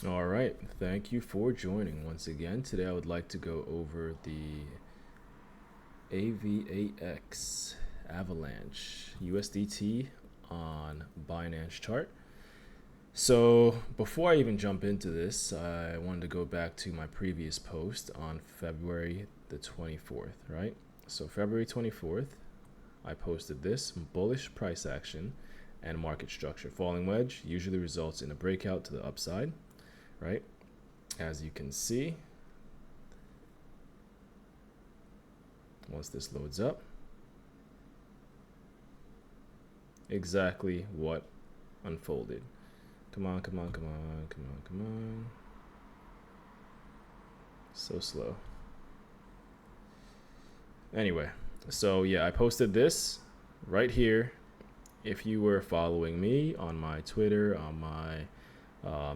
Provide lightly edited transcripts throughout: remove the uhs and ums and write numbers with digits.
All right, thank you for joining once again. Today I would like to go over the AVAX Avalanche USDT on Binance chart. So before I even jump into this, I wanted to go back to my previous post on February the 24th, right? So February 24th, I posted this: bullish price action and market structure. Falling wedge usually results in a breakout to the upside, right? As you can see, once this loads up, exactly what unfolded. Come on, come on, come on, come on, come on. So slow. Anyway, so yeah, I posted this right here. If you were following me on my Twitter, on my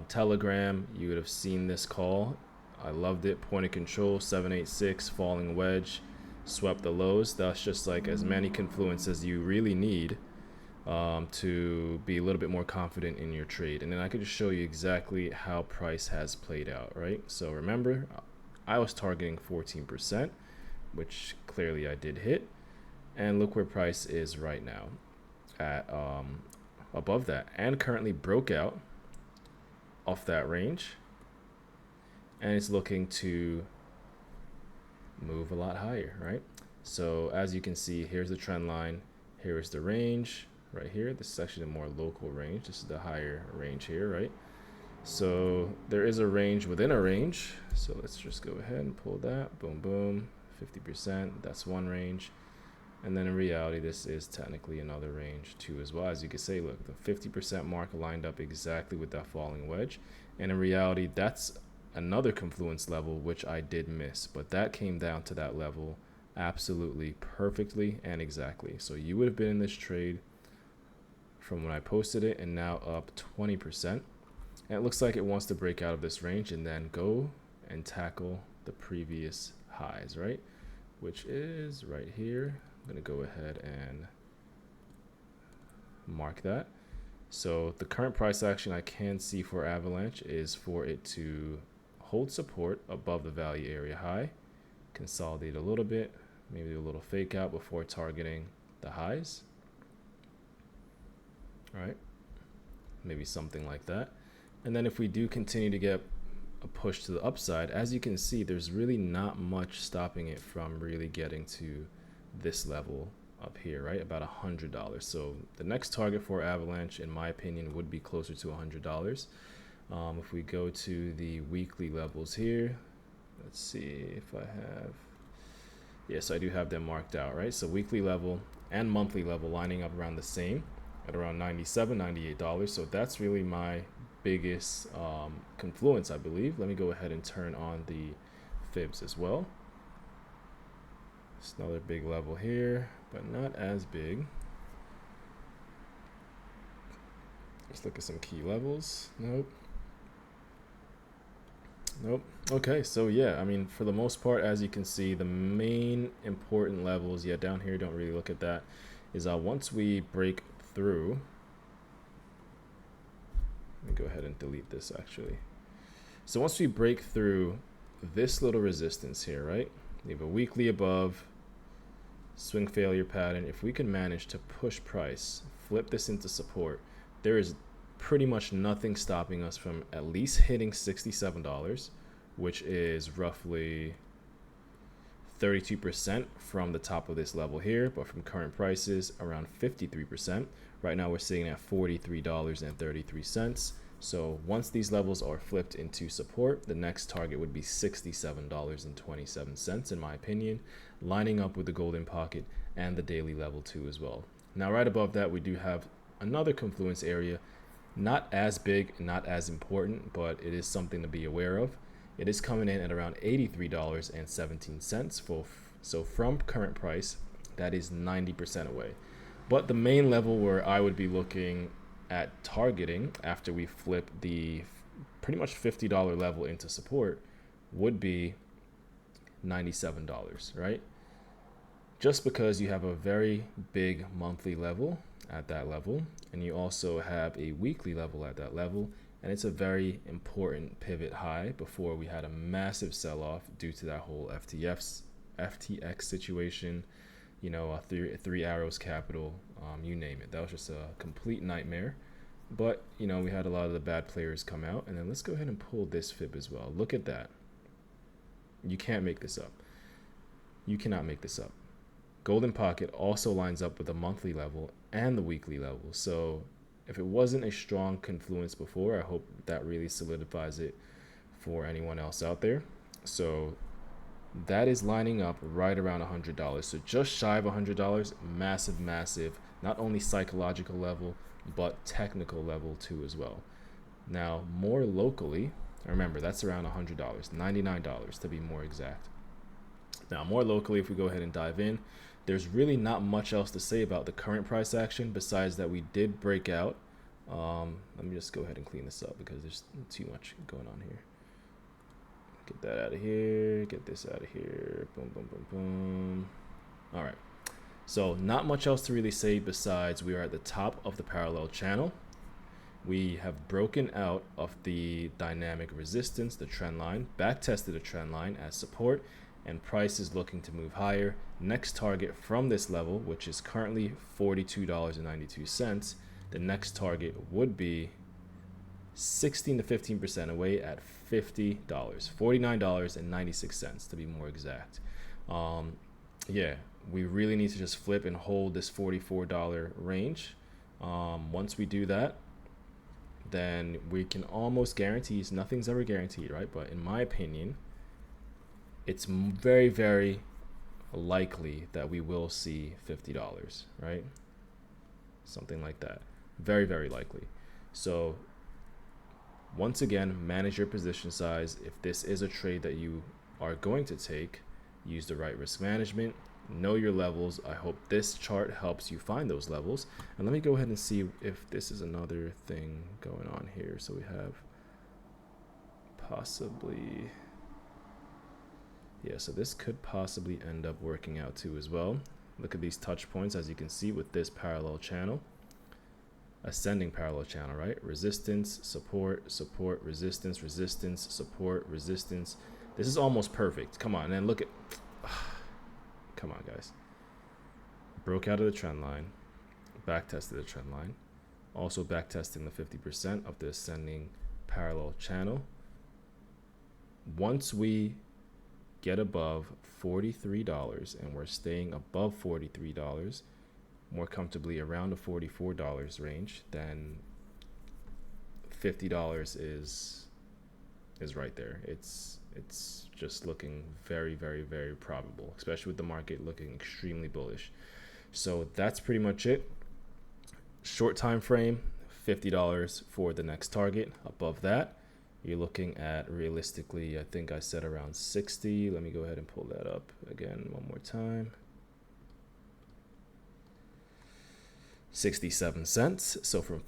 Telegram, you would have seen this call. I loved it. Point of control, 786, falling wedge, swept the lows. That's just like as many confluence as you really need to be a little bit more confident in your trade. And then I could just show you exactly how price has played out, right? So remember, I was targeting 14%, which clearly I did hit. And look where price is right now at above that, and currently broke out off that range, and it's looking to move a lot higher, right? So as you can see, here's the trend line, here is the range right here. This is actually the more local range. This is the higher range here, right? So there is a range within a range. So let's just go ahead and pull that. Boom, boom, 50%. That's one range. And then in reality, this is technically another range too as well. As you can say, look, the 50% mark lined up exactly with that falling wedge. And in reality, that's another confluence level, which I did miss. But that came down to that level absolutely perfectly and exactly. So you would have been in this trade from when I posted it and now up 20%. And it looks like it wants to break out of this range and then go and tackle the previous highs, right? Which is right here. I'm going to go ahead and mark that. So the current price action I can see for Avalanche is for it to hold support above the value area high, consolidate a little bit, maybe do a little fake out before targeting the highs. All right, maybe something like that. And then if we do continue to get a push to the upside, as you can see, there's really not much stopping it from really getting to this level up here, right? About $100. So the next target for Avalanche, in my opinion, would be closer to $100. If we go to the weekly levels here, let's see if I have, yes, I do have them marked out, right? So weekly level and monthly level lining up around the same at around $97, $98. So that's really my biggest confluence, I believe. Let me go ahead and turn on the fibs as well. It's another big level here, but not as big. Let's look at some key levels. Nope. Okay, so yeah, I mean, for the most part, as you can see, the main important levels, yeah, down here, don't really look at that, is once we break through, let me go ahead and delete this actually. So once we break through this little resistance here, right? We have a weekly above, swing failure pattern. If we can manage to push price, flip this into support, there is pretty much nothing stopping us from at least hitting $67, which is roughly 32% from the top of this level here, but from current prices around 53%. Right now we're sitting at $43.33. So once these levels are flipped into support, the next target would be $67.27 in my opinion, lining up with the golden pocket and the daily level too as well. Now right above that, we do have another confluence area, not as big, not as important, but it is something to be aware of. It is coming in at around $83.17. So from current price, that is 90% away. But the main level where I would be looking at targeting after we flip the pretty much $50 level into support would be $97, right? Just because you have a very big monthly level at that level, and you also have a weekly level at that level, and it's a very important pivot high before we had a massive sell-off due to that whole FTX situation, you know, three arrows capital, you name it. That was just a complete nightmare. But, you know, we had a lot of the bad players come out. And then let's go ahead and pull this fib as well. Look at that. You can't make this up. You cannot make this up. Golden Pocket also lines up with the monthly level and the weekly level. So if it wasn't a strong confluence before, I hope that really solidifies it for anyone else out there. So that is lining up right around $100. So just shy of $100, massive, massive, not only psychological level, but technical level too as well. Now, more locally, remember that's around $100, $99 to be more exact. Now, more locally, if we go ahead and dive in, there's really not much else to say about the current price action besides that we did break out. Let me just go ahead and clean this up because there's too much going on here. Get that out of here, get this out of here, boom, boom, boom, boom. All right. So not much else to really say besides we are at the top of the parallel channel. We have broken out of the dynamic resistance, the trend line, back tested a trend line as support, and price is looking to move higher. Next target from this level, which is currently $42.92, the next target would be 16 to 15% away at $50, $49.96 to be more exact. Yeah, we really need to just flip and hold this $44 range. Once we do that, then we can almost guarantee, nothing's ever guaranteed, right? But in my opinion, it's very, very likely that we will see $50, right? Something like that. Very, very likely. So once again, manage your position size. If this is a trade that you are going to take, use the right risk management, know your levels. I hope this chart helps you find those levels. And let me go ahead and see if this is another thing going on here. So we have possibly, yeah, so this could possibly end up working out too as well. Look at these touch points, as you can see with this parallel channel, ascending parallel channel, right? Resistance, support, support, resistance, resistance, support, resistance. This is almost perfect. Come on, and then look at, come on, guys. Broke out of the trend line, back tested the trend line, also back testing the 50% of the ascending parallel channel. Once we get above $43 and we're staying above $43, more comfortably around the $44 range, then $50 is right there. It's just looking very, very, very probable, especially with the market looking extremely bullish. So that's pretty much it. Short time frame, $50 for the next target. Above that, you're looking at realistically, I think I said around 60. Let me go ahead and pull that up again one more time. 67 cents. So from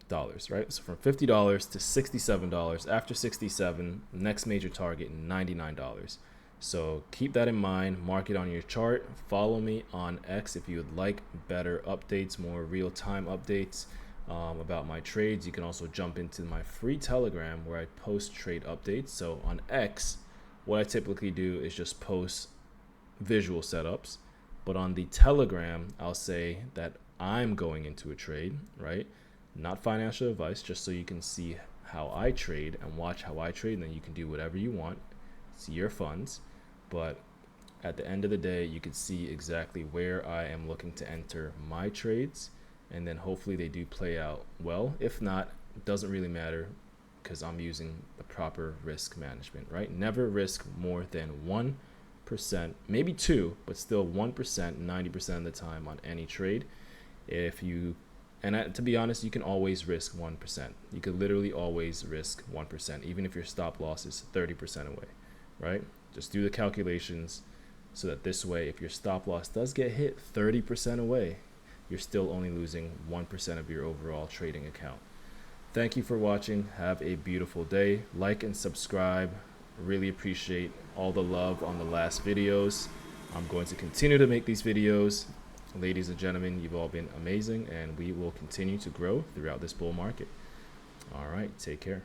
dollars, right? So from $50 to $67. After 67, next major target, $99. So keep that in mind, mark it on your chart. Follow me on X if you would like better updates, more real-time updates about my trades. You can also jump into my free Telegram where I post trade updates. So on X, what I typically do is just post visual setups. But on the Telegram, I'll say that I'm going into a trade, right? Not financial advice, just so you can see how I trade and watch how I trade, and then you can do whatever you want. It's your funds. But at the end of the day, you can see exactly where I am looking to enter my trades, and then hopefully they do play out well. If not, it doesn't really matter because I'm using the proper risk management, right? Never risk more than 1%, maybe 2%, but still 1%, 90% of the time on any trade. To be honest, you can always risk 1%. You could literally always risk 1%, even if your stop loss is 30% away, right? Just do the calculations so that this way, if your stop loss does get hit 30% away, you're still only losing 1% of your overall trading account. Thank you for watching. Have a beautiful day. Like and subscribe. Really appreciate all the love on the last videos. I'm going to continue to make these videos. Ladies and gentlemen, you've all been amazing, and we will continue to grow throughout this bull market. All right, take care.